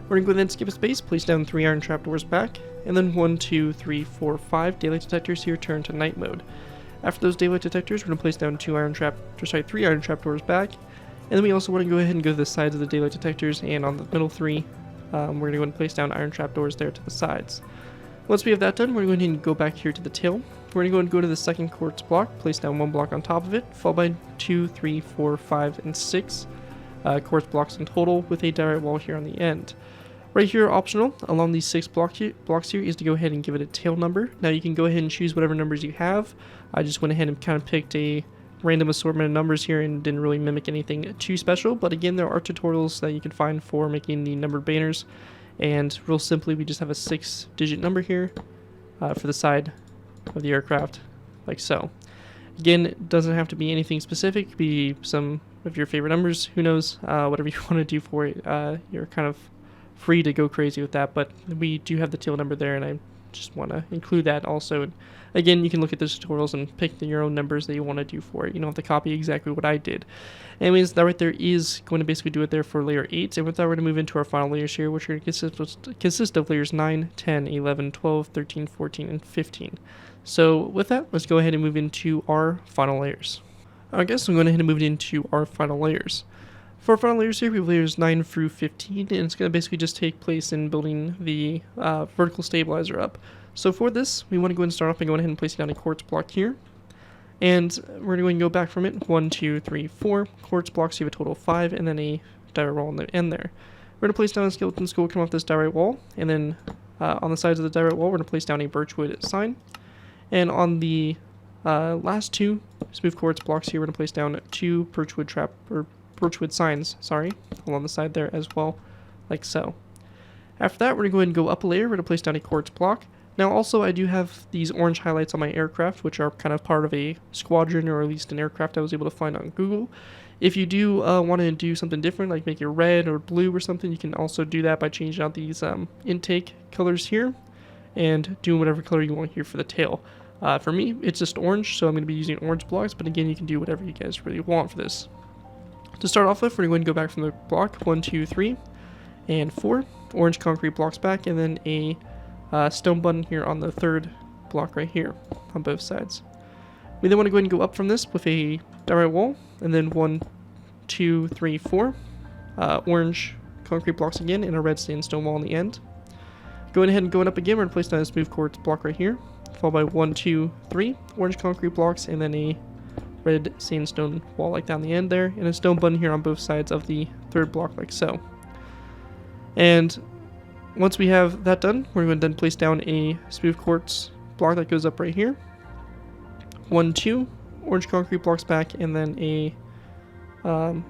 S1: We're going to go ahead and skip a space, place down 3 iron trapdoors back, and then 1, 2, 3, 4, 5 daylight detectors here turn to night mode. After those daylight detectors, we're going to place down 3 iron trapdoors back, and then we also want to go ahead and go to the sides of the daylight detectors, and on the middle 3, we're going to go and place down iron trapdoors there to the sides. Once we have that done, we're going to go back here to the tail. We're going to go to the second quartz block, place down 1 block on top of it, followed by 2, 3, 4, 5, and 6 quartz blocks in total with a direct wall here on the end. Right here, optional, along these 6 blocks here is to go ahead and give it a tail number. Now you can go ahead and choose whatever numbers you have. I just went ahead and kind of picked a random assortment of numbers here and didn't really mimic anything too special. But again, there are tutorials that you can find for making the numbered banners. And real simply, we just have a 6-digit number here for the side of the aircraft, like so. Again, it doesn't have to be anything specific. It could be some of your favorite numbers. Who knows? Whatever you want to do for it, you're kind of free to go crazy with that, but we do have the tail number there, and I just want to include that also. And again, you can look at the tutorials and pick your own numbers that you want to do for it. You don't have to copy exactly what I did. Anyways, that right there is going to basically do it there for layer 8, and with that, we're going to move into our final layers here, which are going to consist of layers 9, 10, 11, 12, 13, 14, and 15. So with that, let's go ahead and move into our final layers. I guess I'm going ahead and move into our final layers. For our final layers here, we have layers 9 through 15, and it's going to basically just take place in building the vertical stabilizer up. So for this, we want to go and start off and go ahead and place down a quartz block here. And we're going to go back from it, 1, 2, 3, 4 quartz blocks, you have a total of 5, and then a direct wall on the end there. We're going to place down a skeleton skull coming off this direct wall, and then on the sides of the direct wall, we're going to place down a birchwood sign. And on the last 2 smooth quartz blocks here, we're going to place down 2 birchwood signs, along the side there as well, like so. After that, we're going to go ahead and go up a layer. We're going to place down a quartz block. Now also, I do have these orange highlights on my aircraft, which are kind of part of a squadron, or at least an aircraft I was able to find on Google. If you do want to do something different, like make it red or blue or something, you can also do that by changing out these intake colors here and doing whatever color you want here for the tail. For me, it's just orange, so I'm going to be using orange blocks, but again, you can do whatever you guys really want for this. To start off with, we're going to go back from the block 1, 2, 3, and 4 orange concrete blocks back, and then a stone button here on the 3rd block right here on both sides. We then want to go ahead and go up from this with a direct wall, and then 1, 2, 3, 4 orange concrete blocks again, and a red sandstone wall on the end. Going ahead and going up again, we're going to place down a smooth quartz block right here, followed by 1, 2, 3 orange concrete blocks, and then a red sandstone wall like down the end there, and a stone button here on both sides of the 3rd block like so. And once we have that done, we're going to then place down a smooth quartz block that goes up right here. 1, 2 orange concrete blocks back, and then a 3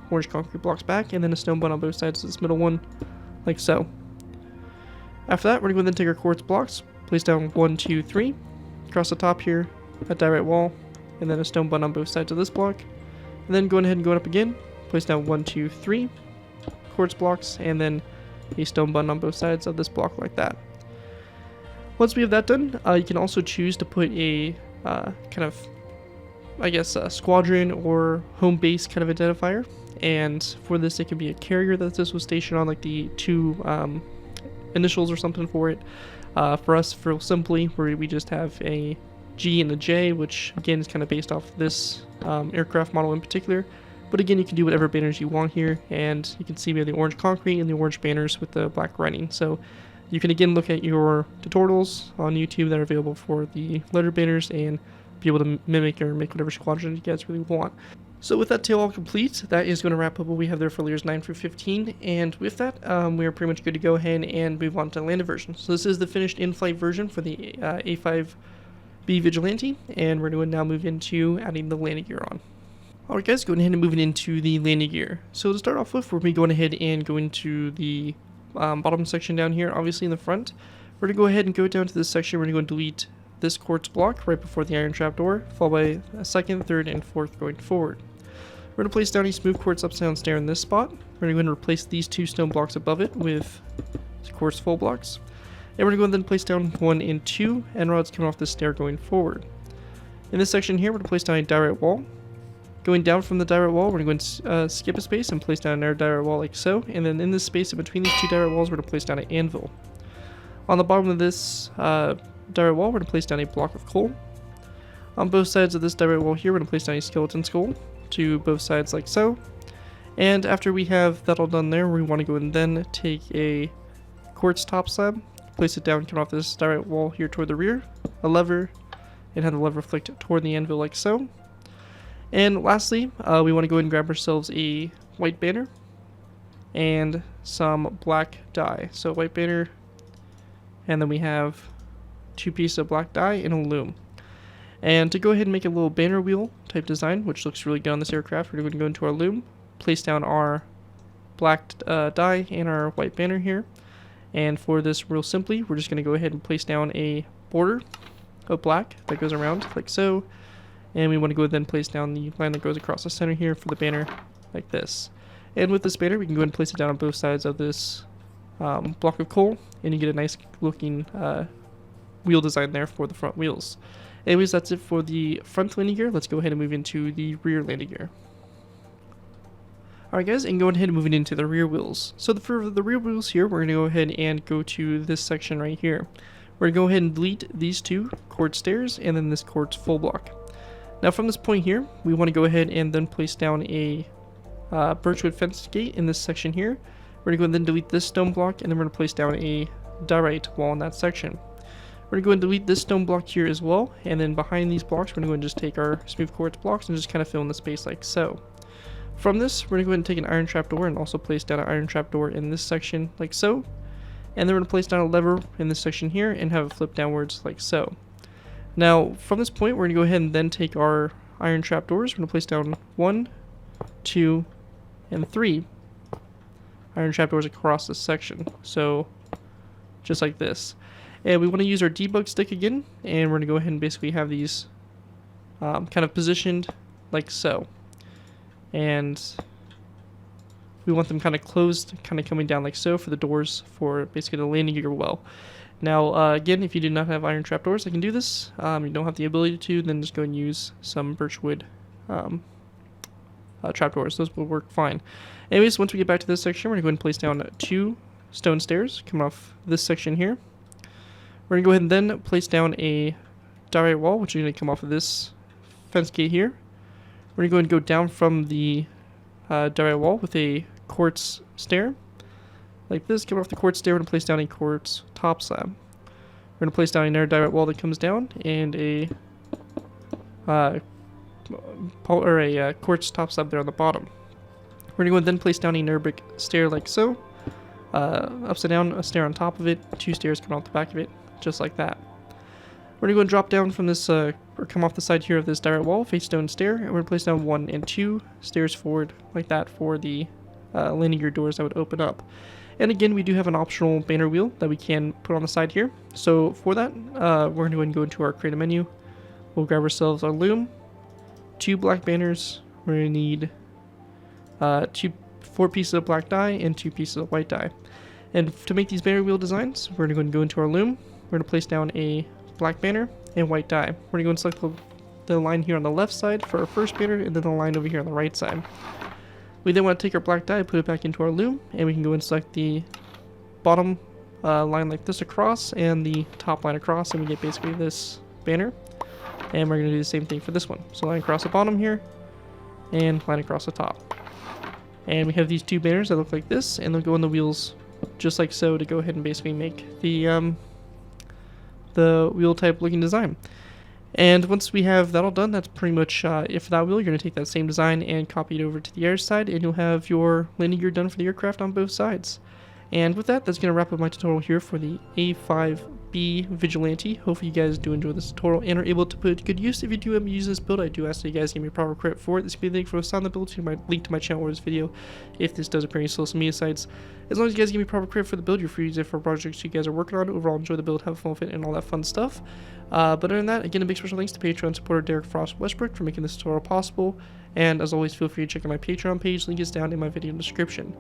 S1: orange concrete blocks back, and then a stone button on both sides of this middle one like so. After that, we're going to go then take our quartz blocks, place down 1, 2, 3 across the top here, a direct wall, and then a stone button on both sides of this block, and then going ahead and going up again, place down 1, 2, 3 quartz blocks, and then a stone button on both sides of this block like that. Once we have that done, you can also choose to put a kind of, I guess, a squadron or home base kind of identifier, and for this it can be a carrier that this was stationed on, like the 2 initials or something for it. For us, for simply, we just have a G and a J, which again is kind of based off this aircraft model in particular. But again, you can do whatever banners you want here, and you can see we have the orange concrete and the orange banners with the black writing. So you can again look at your tutorials on YouTube that are available for the letter banners and be able to mimic or make whatever squadron you guys really want. So with that tail all complete, that is going to wrap up what we have there for layers 9 through 15, and with that, we are pretty much good to go ahead and move on to the landed version. So this is the finished in-flight version for the A-5B Vigilante, and we're going to now move into adding the landing gear on. Alright guys, going ahead and moving into the landing gear. So to start off with, we're going to be going ahead and go into the bottom section down here, obviously in the front. We're going to go ahead and go down to this section. We're going to go and delete this quartz block right before the iron trap door, followed by a 2nd, 3rd, and 4th going forward. We're going to place down a smooth quartz upside down stair in this spot. We're going to go ahead and replace these 2 stone blocks above it with quartz full blocks. And we're going to go ahead and place down 1 and 2 end rods coming off the stair going forward. In this section here, we're going to place down a direct wall. Going down from the direct wall, we're going to skip a space and place down another direct wall like so. And then in this space in between these 2 direct walls, we're going to place down an anvil. On the bottom of this direct wall, we're going to place down a block of coal. On both sides of this direct wall here, we're going to place down a skeleton skull to both sides like so. And after we have that all done there, we want to go and then take a quartz top slab, place it down, coming off this direct wall here toward the rear, a lever, and have the lever flicked toward the anvil like so. And lastly, we want to go ahead and grab ourselves a white banner and some black dye. So white banner, and then we have 2 pieces of black dye and a loom. And to go ahead and make a little banner wheel type design, which looks really good on this aircraft, we're going to go into our loom, place down our black dye and our white banner here. And for this, real simply, we're just going to go ahead and place down a border of black that goes around like so. And we want to go ahead and place down the line that goes across the center here for the banner like this. And with this banner, we can go ahead and place it down on both sides of this block of coal, and you get a nice looking wheel design there for the front wheels. Anyways, that's it for the front landing gear. Let's go ahead and move into the rear landing gear. Alright guys, and going ahead and moving into the rear wheels. So for the rear wheels here, we're going to go ahead and go to this section right here. We're going to go ahead and delete these 2 quartz stairs and then this quartz full block. Now from this point here, we want to go ahead and then place down a birchwood fence gate in this section here. We're going to go ahead and then delete this stone block, and then we're going to place down a diorite wall in that section. We're going to go ahead and delete this stone block here as well, and then behind these blocks, we're going to go ahead and just take our smooth quartz blocks and just kind of fill in the space like so. From this, we're going to go ahead and take an iron trapdoor and also place down an iron trapdoor in this section like so. And then we're going to place down a lever in this section here and have it flip downwards like so. Now, from this point, we're going to go ahead and then take our iron trapdoors. We're going to place down 1, 2, and 3 iron trapdoors across this section. So, just like this. And we want to use our debug stick again, and we're going to go ahead and basically have these kind of positioned like so. And we want them kind of closed, kind of coming down like so for the doors for basically the landing gear well. Now, again, if you do not have iron trapdoors that can do this, you don't have the ability to, then just go and use some birchwood trapdoors. Those will work fine. Anyways, once we get back to this section, we're going to go ahead and place down 2 stone stairs coming off this section here. We're going to go ahead and then place down a diorite wall, which is going to come off of this fence gate here. We're going to go ahead and go down from the diorite wall with a quartz stair. Like this, come off the quartz stair, we're going to place down a quartz top slab. We're going to place down another diorite wall that comes down and a quartz top slab there on the bottom. We're going to go and then place down a Nurbic stair like so. Upside down, a stair on top of it, 2 stairs coming off the back of it, just like that. We're going to go and drop down from this, or come off the side here of this diorite wall, face stone stair, and we're going to place down 1 and 2 stairs forward like that for the landing gear doors that would open up. And again, we do have an optional banner wheel that we can put on the side here. So for that, we're going to go ahead and go into our creative menu. We'll grab ourselves our loom, 2 black banners. We're going to need 4 pieces of black dye and 2 pieces of white dye. And to make these banner wheel designs, we're going to go ahead and go into our loom. We're going to place down a black banner and white dye. We're going to go and select the line here on the left side for our first banner, and then the line over here on the right side. We then want to take our black dye, put it back into our loom, and we can go and select the bottom line like this across and the top line across, and we get basically this banner. And we're going to do the same thing for this one. So line across the bottom here and line across the top. And we have these 2 banners that look like this, and they'll go in the wheels just like so to go ahead and basically make the wheel type looking design. And once we have that all done, that's pretty much it for that wheel. You're going to take that same design and copy it over to the air side, and you'll have your landing gear done for the aircraft on both sides. And with that, that's going to wrap up my tutorial here for the A-5B Vigilante. Hopefully you guys do enjoy this tutorial and are able to put it to good use. If you do use this build, I do ask that you guys give me proper credit for it. This will be the link for a sound build to my link to my channel or this video if this does appear on your social media sites. As long as you guys give me proper credit for the build, you're free to use it for projects you guys are working on. Overall, enjoy the build, have fun with it, and all that fun stuff. But other than that, again, a big special thanks to Patreon supporter DerekFrostWestbrook for making this tutorial possible. And as always, feel free to check out my Patreon page. Link is down in my video description.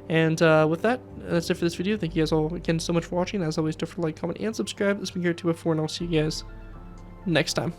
S1: And with that, that's it for this video. Thank you guys all again so much for watching. As always, don't forget to like, comment, and subscribe. This has been here to before, and I'll see you guys next time.